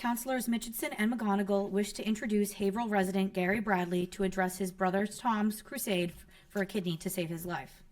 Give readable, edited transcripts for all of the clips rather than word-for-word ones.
Councilors Mitchison and McGonigal wish to introduce Haverhill resident Gary Bradley to address his brother Tom's crusade for a kidney to save his life.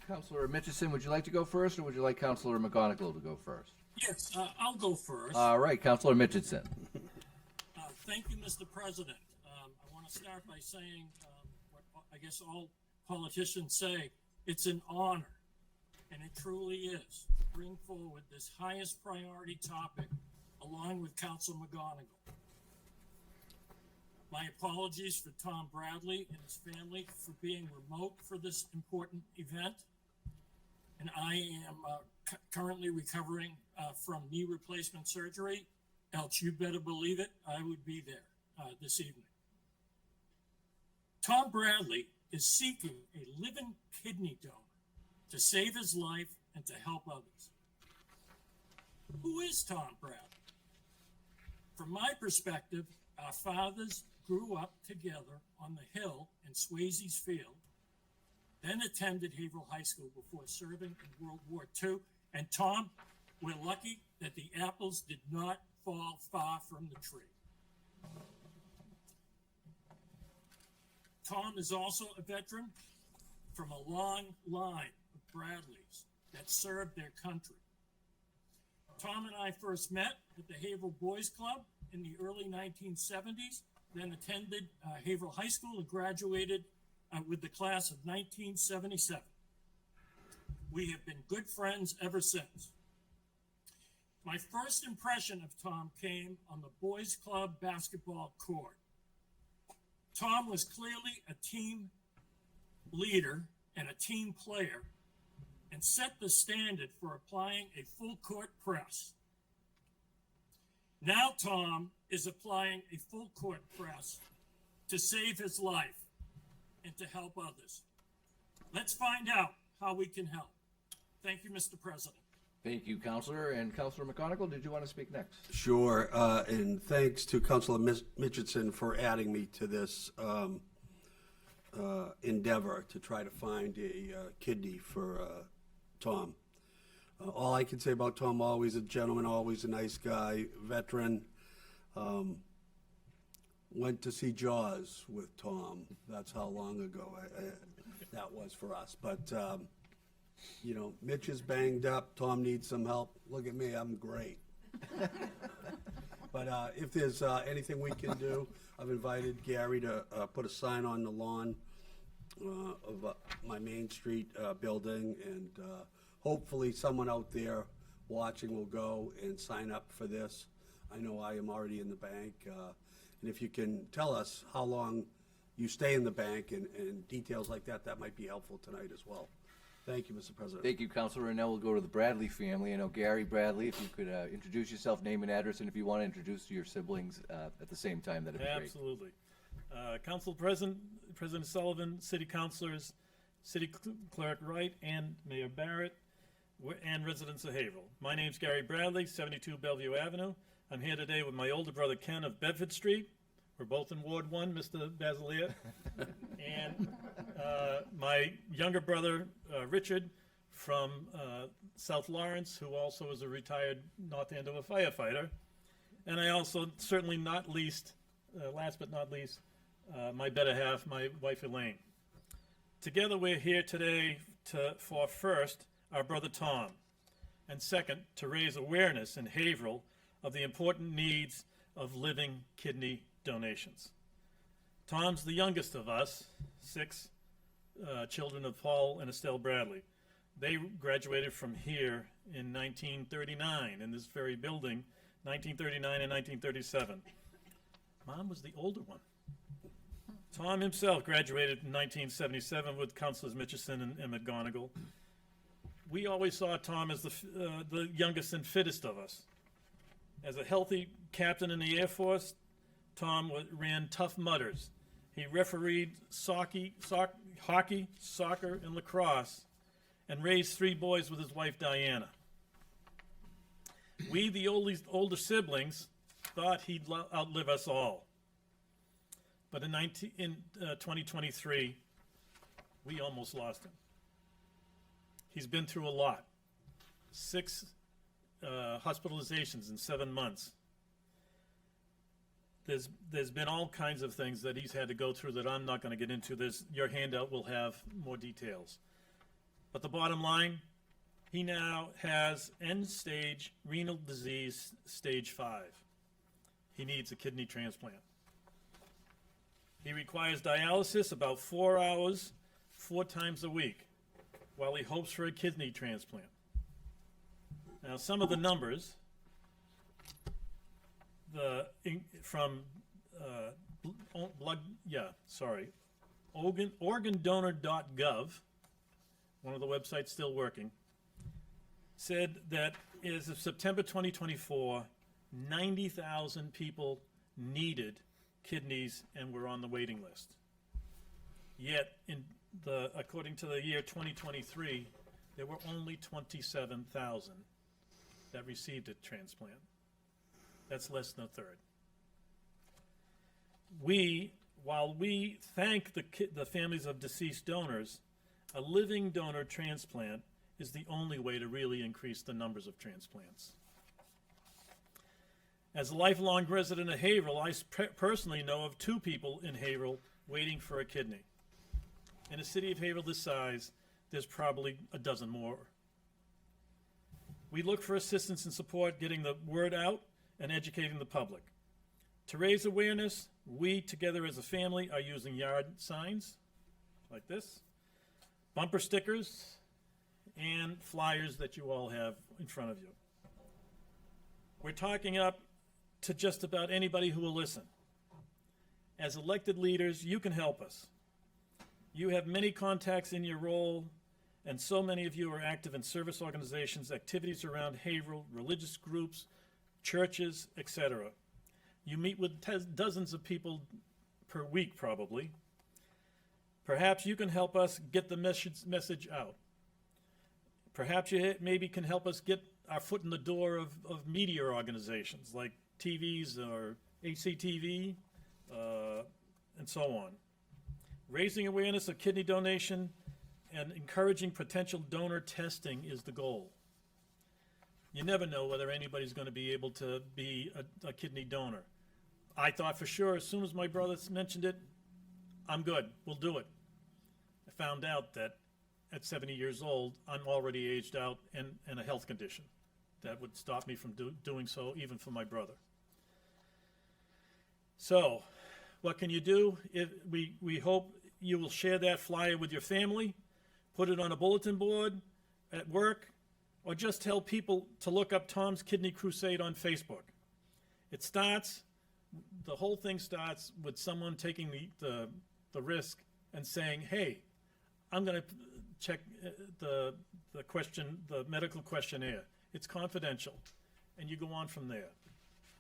Councilor Mitchison, would you like to go first, or would you like Councilor McGonigal to go first? Yes, I'll go first. All right, Councilor Mitchison. Thank you, Mr. President. I want to start by saying what I guess all politicians say, it's an honor, and it truly is, to bring forward this highest priority topic along with Council McGonigal. My apologies for Tom Bradley and his family for being remote for this important event. And I am currently recovering from knee replacement surgery, else you better believe it, I would be there this evening. Tom Bradley is seeking a living kidney donor to save his life and to help others. Who is Tom Bradley? From my perspective, our fathers grew up together on the hill in Swayze's Field, then attended Haverhill High School before serving in World War II. And Tom, we're lucky that the apples did not fall far from the tree. Tom is also a veteran from a long line of Bradleys that served their country. Tom and I first met at the Haverhill Boys Club in the early 1970s, then attended Haverhill High School and graduated with the class of 1977. We have been good friends ever since. My first impression of Tom came on the Boys Club basketball court. Tom was clearly a team leader and a team player and set the standard for applying a full court press. Now Tom is applying a full court press to save his life and to help others. Let's find out how we can help. Thank you, Mr. President. Thank you, Councilor. And Councilor McGonigal, did you want to speak next? Sure, and thanks to Councilor Mitchison for adding me to this endeavor to try to find a kidney for Tom. All I can say about Tom, always a gentleman, always a nice guy, veteran. Went to see Jaws with Tom. That's how long ago that was for us. But, you know, Mitch is banged up. Tom needs some help. Look at me, I'm great. But if there's anything we can do, I've invited Gary to put a sign on the lawn of my Main Street building, and hopefully someone out there watching will go and sign up for this. I know I am already in the bank, and if you can tell us how long you stay in the bank and details like that, that might be helpful tonight as well. Thank you, Mr. President. Thank you, Councilor. And now we'll go to the Bradley family. I know Gary Bradley, if you could introduce yourself, name and address, and if you want to introduce your siblings at the same time, that'd be great. Absolutely. Council President Sullivan, City Councilors, City Clerk Wright, and Mayor Barrett, and residents of Haverhill. My name's Gary Bradley, 72 Bellevue Avenue. I'm here today with my older brother Ken of Bedford Street. We're both in Ward 1, Mr. Basilier. And my younger brother Richard from South Lawrence, who also is a retired North Andover firefighter. And I also, certainly not least, last but not least, my better half, my wife Elaine. Together we're here today for first, our brother Tom, and second, to raise awareness in Haverhill of the important needs of living kidney donations. Tom's the youngest of us, 6 children of Paul and Estelle Bradley. They graduated from here in 1939 in this very building, 1939 and 1937. Mom was the older one. Tom himself graduated in 1977 with Councilors Mitchison and McGonigal. We always saw Tom as the youngest and fittest of us. As a healthy captain in the Air Force, Tom ran Tough Mudders. He refereed hockey, soccer, and lacrosse, and raised 3 boys with his wife Diana. We, the older siblings, thought he'd outlive us all. But in 2023, we almost lost him. He's been through a lot. 6 hospitalizations in 7 months. there's been all kinds of things that he's had to go through that I'm not going to get into. Your handout will have more details. But the bottom line, he now has end-stage renal disease, stage 5. He needs a kidney transplant. He requires dialysis about 4 hours, 4 times a week, while he hopes for a kidney transplant. Now, some of the numbers from organdonor.gov, one of the websites still working, said that as of September 2024, 90,000 people needed kidneys and were on the waiting list. Yet, according to the year 2023, there were only 27,000 that received a transplant. That's less than a third. While we thank the families of deceased donors, a living donor transplant is the only way to really increase the numbers of transplants. As a lifelong resident of Haverhill, I personally know of 2 people in Haverhill waiting for a kidney. In a city of Haverhill this size, there's probably a dozen more. We look for assistance and support getting the word out and educating the public. To raise awareness, we together as a family are using yard signs like this, bumper stickers, and flyers that you all have in front of you. We're talking up to just about anybody who will listen. As elected leaders, you can help us. You have many contacts in your role, and so many of you are active in service organizations, activities around Haverhill, religious groups, churches, etc. You meet with dozens of people per week, probably. Perhaps you can help us get the message out. Perhaps you maybe can help us get our foot in the door of media organizations like TVs or HCTV, and so on. Raising awareness of kidney donation and encouraging potential donor testing is the goal. You never know whether anybody's going to be able to be a kidney donor. I thought for sure as soon as my brother mentioned it, I'm good, we'll do it. I found out that at 70 years old, I'm already aged out and a health condition that would stop me from doing so, even for my brother. So, what can you do? We hope you will share that flyer with your family, put it on a bulletin board at work, or just tell people to look up Tom's Kidney Crusade on Facebook. The whole thing starts with someone taking the risk and saying, hey, I'm going to check the medical questionnaire. It's confidential, and you go on from there.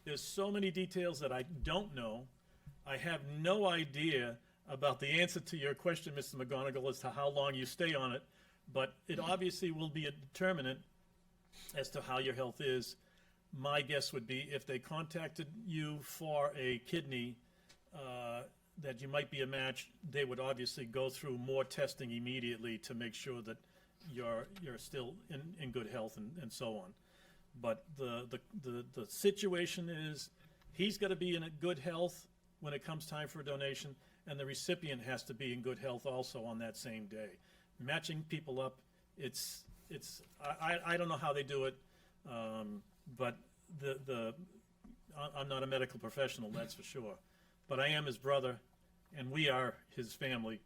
There's so many details that I don't know. I have no idea about the answer to your question, Mr. McGonigal, as to how long you stay on it, but it obviously will be a determinant as to how your health is. My guess would be if they contacted you for a kidney that you might be a match, they would obviously go through more testing immediately to make sure that you're still in good health and so on. But the situation is he's got to be in a good health when it comes time for a donation, and the recipient has to be in good health also on that same day. Matching people up, I don't know how they do it, but I'm not a medical professional, that's for sure. But I am his brother, and we are his family.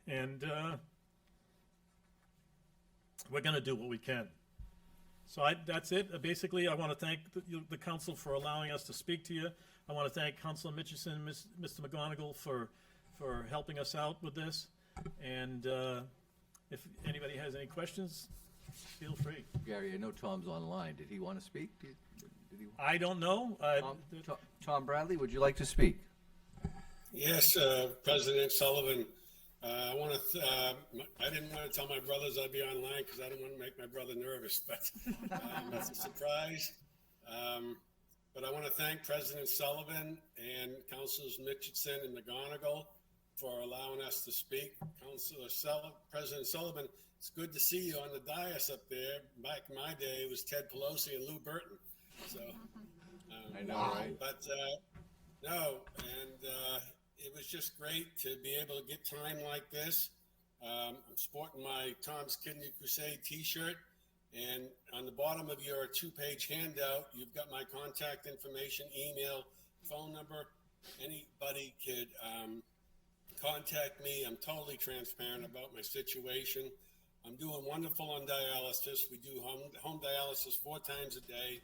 And we're going to do what we can. So that's it. Basically, I want to thank the council for allowing us to speak to you. I want to thank Councilor Mitchison and Mr. McGonigal for helping us out with this. And if anybody has any questions, feel free. Gary, I know Tom's online. Did he want to speak? Did he? I don't know. Tom Bradley, would you like to speak? Yes, President Sullivan. I didn't want to tell my brothers I'd be online because I didn't want to make my brother nervous, but it's a surprise. But I want to thank President Sullivan and Councilors Mitchison and McGonigal for allowing us to speak. President Sullivan, it's good to see you on the dais up there. Back in my day, it was Ted Pelosi and Lou Burton. So I know, right? But no, and it was just great to be able to get time like this. I'm sporting my Tom's Kidney Crusade T-shirt, and on the bottom of your 2-page handout, you've got my contact information, email, phone number. Anybody could contact me. I'm totally transparent about my situation. I'm doing wonderful on dialysis. We do home dialysis 4 times a day.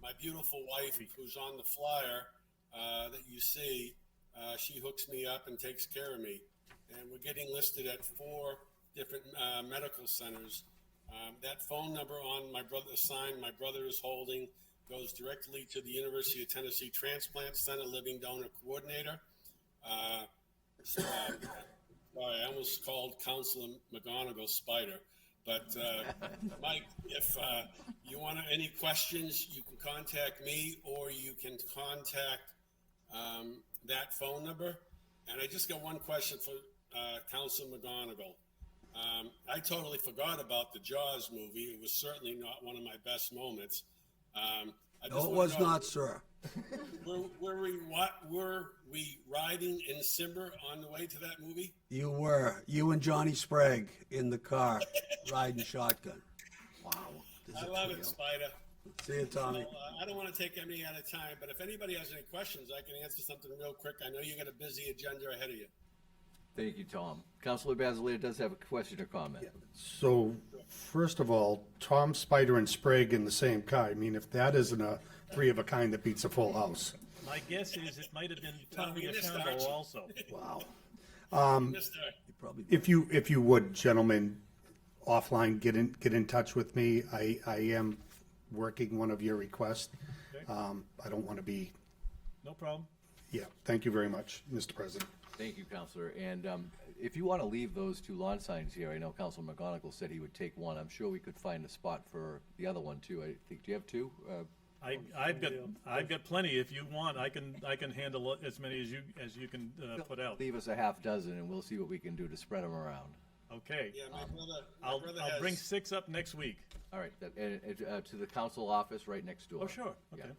My beautiful wife, who's on the flyer that you see, she hooks me up and takes care of me. And we're getting listed at 4 different medical centers. That phone number on my brother's sign, my brother is holding, goes directly to the University of Tennessee Transplant Center Living Donor Coordinator. Sorry, I almost called Councilor McGonigal Spider. But Mike, if you want any questions, you can contact me or you can contact that phone number. And I just got one question for Councilor McGonigal. I totally forgot about the Jaws movie. It was certainly not one of my best moments. No, it was not, sir. Were we riding in Simber on the way to that movie? You were. You and Johnny Sprague in the car riding shotgun. Wow. I love it, Spider. See you, Tommy. So, I don't want to take any out of time, but if anybody has any questions, I can answer something real quick. I know you got a busy agenda ahead of you. Thank you, Tom. Councilor Basilea does have a question or comment. So, first of all, Tom, Spider, and Sprague in the same car. I mean, if that isn't a 3 of a kind that beats a full house. My guess is it might have been Tommy we missed Ashambo Archie. also. Wow. Mister, Probably. If you would, gentlemen, offline, get in touch with me. I am working one of your requests. Okay. I don't want to be, No problem. yeah, thank you very much, Mr. President. Thank you, Counselor. And if you want to leave those 2 lawn signs here, I know Councilor McGonigal said he would take one. I'm sure we could find a spot for the other one too. I think, do you have 2? I've got plenty. If you want, I can handle as many as you can put out. Leave us a half dozen and we'll see what we can do to spread them around. Okay. yeah, my brother I'll bring 6 up next week. All right, to the council office right next door. Oh, sure. Yeah, Okay.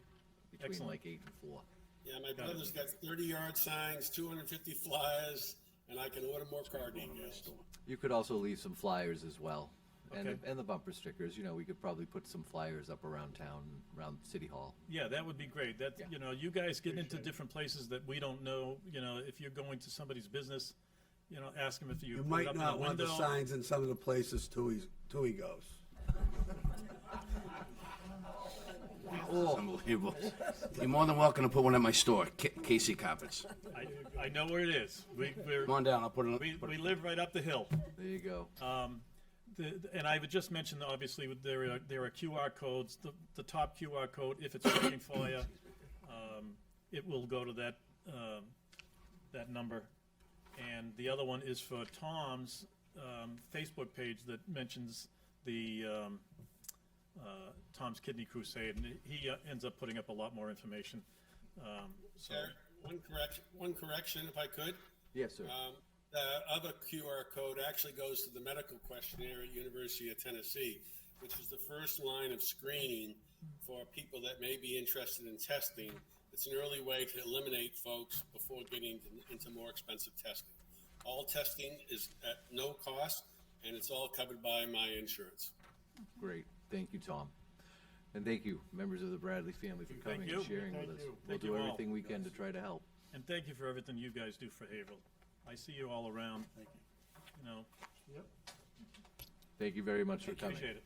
between Excellent. like 8 and 4. Yeah, my brother's got 30-yard signs, 250 flyers, and I can order more card emails. You could also leave some flyers as well. And, Okay. and the bumper stickers, you know, we could probably put some flyers up around town, around City Hall. Yeah, that would be great. That, Yeah. you know, you guys get into different places that we don't know. You know, if you're going to somebody's business, you know, ask them if you You put it might up in not a want the window. signs in some of the places Tui goes. Unbelievable. You're more than welcome to put one at my store, Casey Carpets. I know where it is. Come on down, I'll put it on. We live right up the hill. There you go. And I would just mention, obviously, there are QR codes. The top QR code, if it's working for you, it will go to that number. And the other one is for Tom's Facebook page that mentions the Tom's Kidney Crusade, and he ends up putting up a lot more information. So Eric, one correction, if I could. Yes, sir. The other QR code actually goes to the medical questionnaire at University of Tennessee, which is the first line of screening for people that may be interested in testing. It's an early way to eliminate folks before getting into more expensive testing. All testing is at no cost, and it's all covered by my insurance. Great. Thank you, Tom. And thank you, members of the Bradley family, for coming you. and sharing with us. We'll Thank do you all. everything we can to try to help. and thank you for everything you guys do for Haverhill. I see you all around. Thank you. You know, Thank you very much for coming. appreciate it.